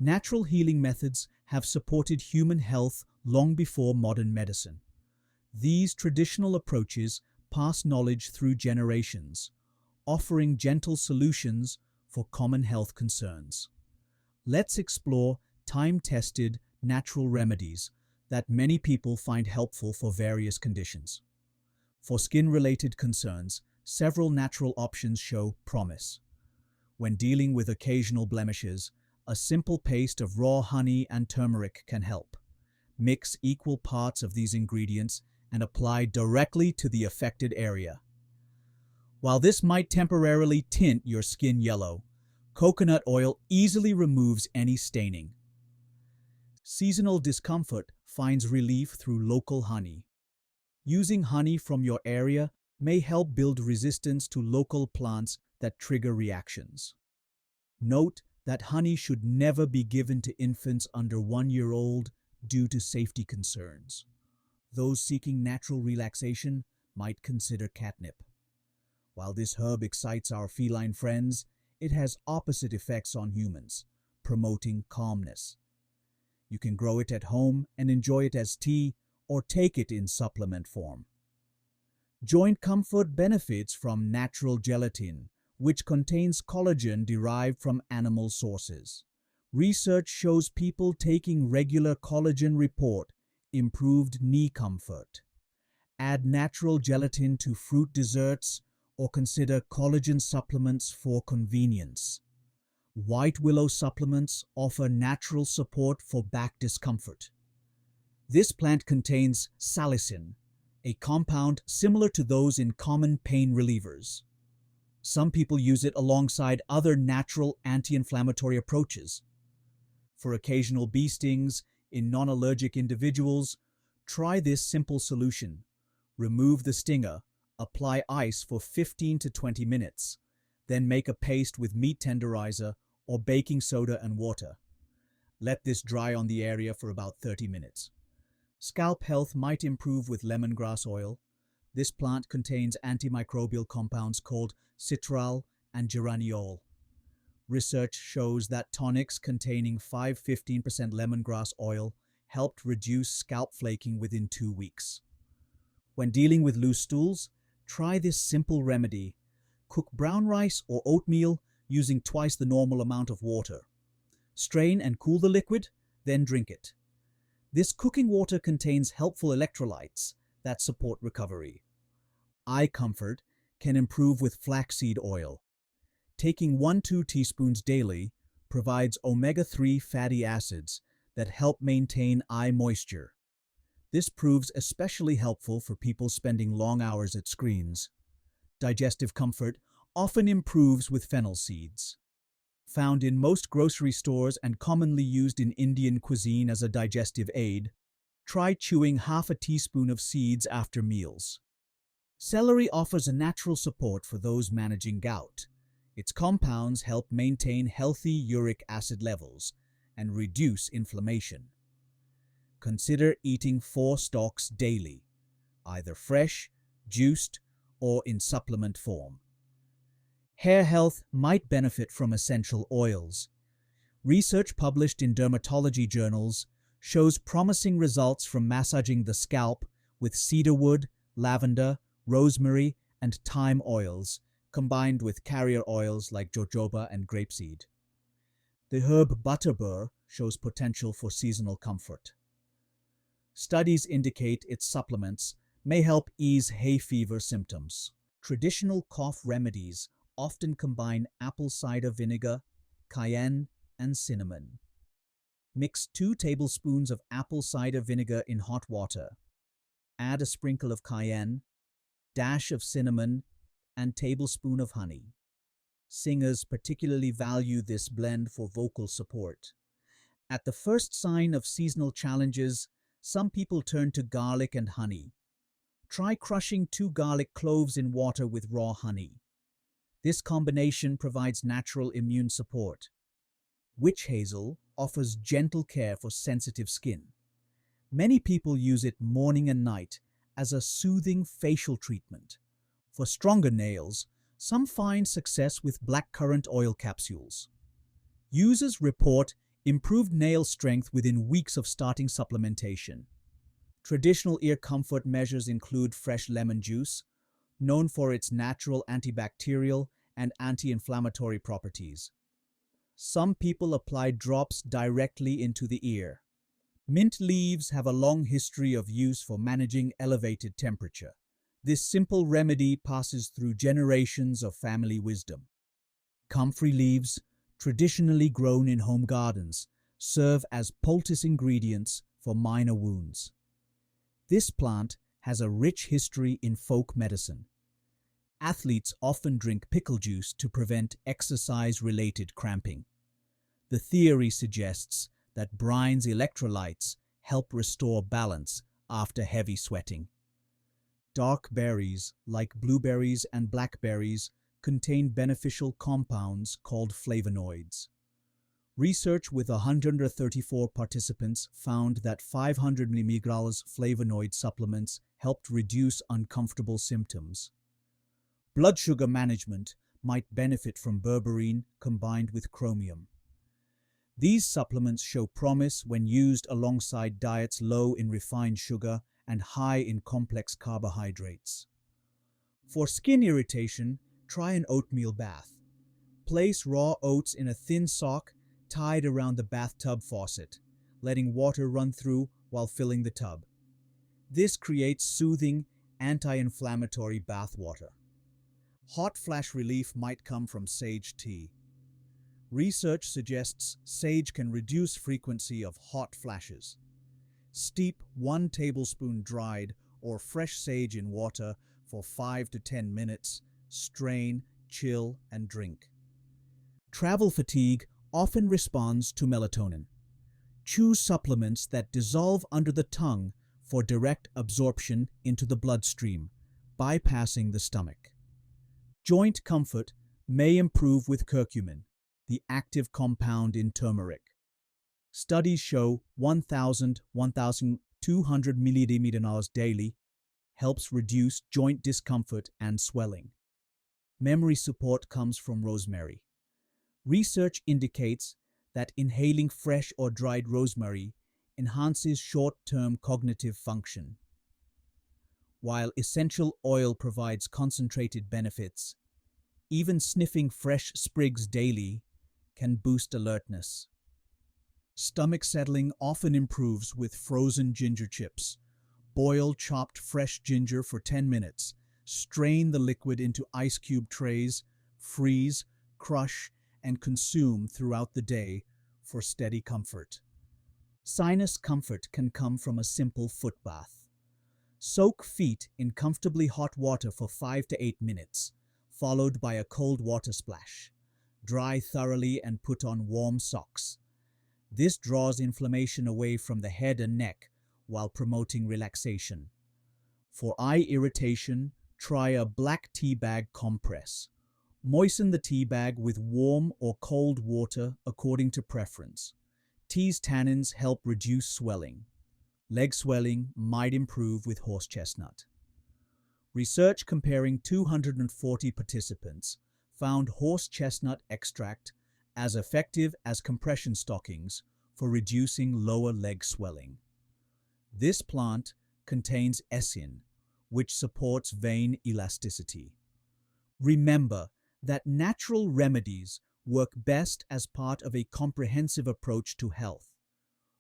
Natural healing methods have supported human health long before modern medicine. These traditional approaches pass knowledge through generations, offering gentle solutions for common health concerns. Let's explore time-tested natural remedies that many people find helpful for various conditions. For skin-related concerns, several natural options show promise. When dealing with occasional blemishes, a simple paste of raw honey and turmeric can help. Mix equal parts of these ingredients and apply directly to the affected area. While this might temporarily tint your skin yellow, coconut oil easily removes any staining. Seasonal discomfort finds relief through local honey. Using honey from your area may help build resistance to local plants that trigger reactions. Note that honey should never be given to infants under 1 year old due to safety concerns. Those seeking natural relaxation might consider catnip. While this herb excites our feline friends, it has opposite effects on humans, promoting calmness. You can grow it at home and enjoy it as tea or take it in supplement form. Joint comfort benefits from natural gelatin, which contains collagen derived from animal sources. Research shows people taking regular collagen report improved knee comfort. Add natural gelatin to fruit desserts or consider collagen supplements for convenience. White willow supplements offer natural support for back discomfort. This plant contains salicin, a compound similar to those in common pain relievers. Some people use it alongside other natural anti-inflammatory approaches. For occasional bee stings in non-allergic individuals, try this simple solution. Remove the stinger, apply ice for 15 to 20 minutes, then make a paste with meat tenderizer or baking soda and water. Let this dry on the area for about 30 minutes. Scalp health might improve with lemongrass oil. This plant contains antimicrobial compounds called citral and geraniol. Research shows that tonics containing 5–15% lemongrass oil helped reduce scalp flaking within 2 weeks. When dealing with loose stools, try this simple remedy. Cook brown rice or oatmeal using twice the normal amount of water. Strain and cool the liquid, then drink it. This cooking water contains helpful electrolytes that support recovery. Eye comfort can improve with flaxseed oil. Taking 1–2 teaspoons daily provides omega-3 fatty acids that help maintain eye moisture. This proves especially helpful for people spending long hours at screens. Digestive comfort often improves with fennel seeds. Found in most grocery stores and commonly used in Indian cuisine as a digestive aid, try chewing half a teaspoon of seeds after meals. Celery offers a natural support for those managing gout. Its compounds help maintain healthy uric acid levels and reduce inflammation. Consider eating 4 stalks daily, either fresh, juiced, or in supplement form. Hair health might benefit from essential oils. Research published in dermatology journals shows promising results from massaging the scalp with cedarwood, lavender, rosemary, and thyme oils, combined with carrier oils like jojoba and grapeseed. The herb butterbur shows potential for seasonal comfort. Studies indicate its supplements may help ease hay fever symptoms. Traditional cough remedies often combine apple cider vinegar, cayenne, and cinnamon. Mix 2 tablespoons of apple cider vinegar in hot water. Add a sprinkle of cayenne, dash of cinnamon, and tablespoon of honey. Singers particularly value this blend for vocal support. At the first sign of seasonal challenges, some people turn to garlic and honey. Try crushing 2 garlic cloves in water with raw honey. This combination provides natural immune support. Witch hazel offers gentle care for sensitive skin. Many people use it morning and night as a soothing facial treatment. For stronger nails, some find success with blackcurrant oil capsules. Users report Improved nail strength within weeks of starting supplementation. Traditional ear comfort measures include fresh lemon juice, known for its natural antibacterial and anti-inflammatory properties. Some people apply drops directly into the ear. Mint leaves have a long history of use for managing elevated temperature. This simple remedy passes through generations of family wisdom. Comfrey leaves, traditionally grown in home gardens, serve as poultice ingredients for minor wounds. This plant has a rich history in folk medicine. Athletes often drink pickle juice to prevent exercise-related cramping. The theory suggests that brine's electrolytes help restore balance after heavy sweating. Dark berries, like blueberries and blackberries, contain beneficial compounds called flavonoids. Research with 134 participants found that 500 mg flavonoid supplements helped reduce uncomfortable symptoms. Blood sugar management might benefit from berberine combined with chromium. These supplements show promise when used alongside diets low in refined sugar and high in complex carbohydrates. For skin irritation, try an oatmeal bath. Place raw oats in a thin sock tied around the bathtub faucet, letting water run through while filling the tub. This creates soothing, anti-inflammatory bath water. Hot flash relief might come from sage tea. Research suggests sage can reduce frequency of hot flashes. Steep 1 tablespoon dried or fresh sage in water for 5 to 10 minutes, strain, chill, and drink. Travel fatigue often responds to melatonin. Choose supplements that dissolve under the tongue for direct absorption into the bloodstream, bypassing the stomach. Joint comfort may improve with curcumin, the active compound in turmeric. Studies show 1,200 mg daily helps reduce joint discomfort and swelling. Memory support comes from rosemary. Research indicates that inhaling fresh or dried rosemary enhances short-term cognitive function. While essential oil provides concentrated benefits, even sniffing fresh sprigs daily can boost alertness. Stomach settling often improves with frozen ginger chips. Boil chopped fresh ginger for 10 minutes. Strain the liquid into ice cube trays, freeze, crush, and consume throughout the day for steady comfort. Sinus comfort can come from a simple foot bath. Soak feet in comfortably hot water for 5 to 8 minutes, followed by a cold water splash. Dry thoroughly and put on warm socks. This draws inflammation away from the head and neck while promoting relaxation. For eye irritation, try a black tea bag compress. Moisten the tea bag with warm or cold water according to preference. Tea's tannins help reduce swelling. Leg swelling might improve with horse chestnut. Research comparing 240 participants found horse chestnut extract as effective as compression stockings for reducing lower leg swelling. This plant contains essin, which supports vein elasticity. Remember that natural remedies work best as part of a comprehensive approach to health.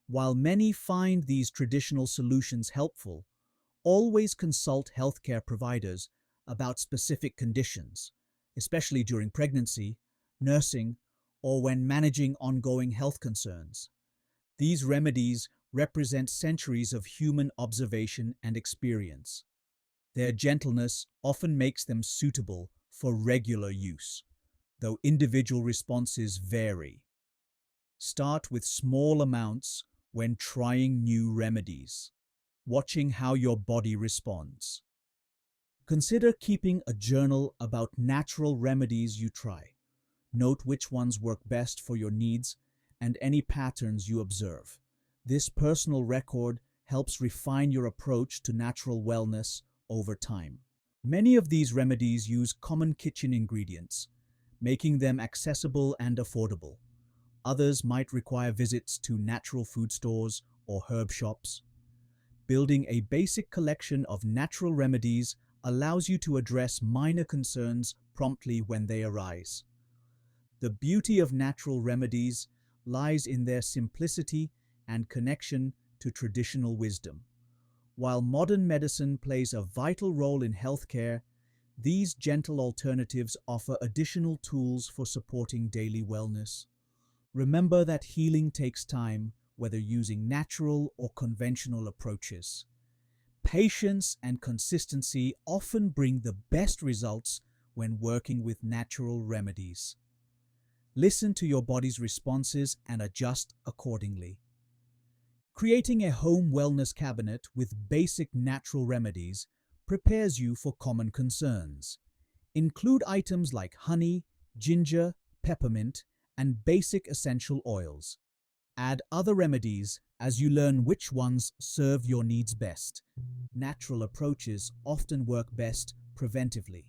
While many find these traditional solutions helpful, always consult healthcare providers about specific conditions, especially during pregnancy, nursing, or when managing ongoing health concerns. These remedies represent centuries of human observation and experience. Their gentleness often makes them suitable for regular use, though individual responses vary. Start with small amounts when trying new remedies, watching how your body responds. Consider keeping a journal about natural remedies you try. Note which ones work best for your needs and any patterns you observe. This personal record helps refine your approach to natural wellness over time. Many of these remedies use common kitchen ingredients, making them accessible and affordable. Others might require visits to natural food stores or herb shops. Building a basic collection of natural remedies allows you to address minor concerns promptly when they arise. The beauty of natural remedies lies in their simplicity and connection to traditional wisdom. While modern medicine plays a vital role in healthcare, these gentle alternatives offer additional tools for supporting daily wellness. Remember that healing takes time, whether using natural or conventional approaches. Patience and consistency often bring the best results when working with natural remedies. Listen to your body's responses and adjust accordingly. Creating a home wellness cabinet with basic natural remedies prepares you for common concerns. Include items like honey, ginger, peppermint, and basic essential oils. Add other remedies as you learn which ones serve your needs best. Natural approaches often work best preventively.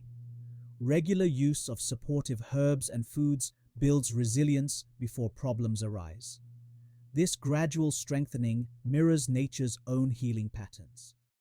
Regular use of supportive herbs and foods builds resilience before problems arise. This gradual strengthening mirrors nature's own healing patterns.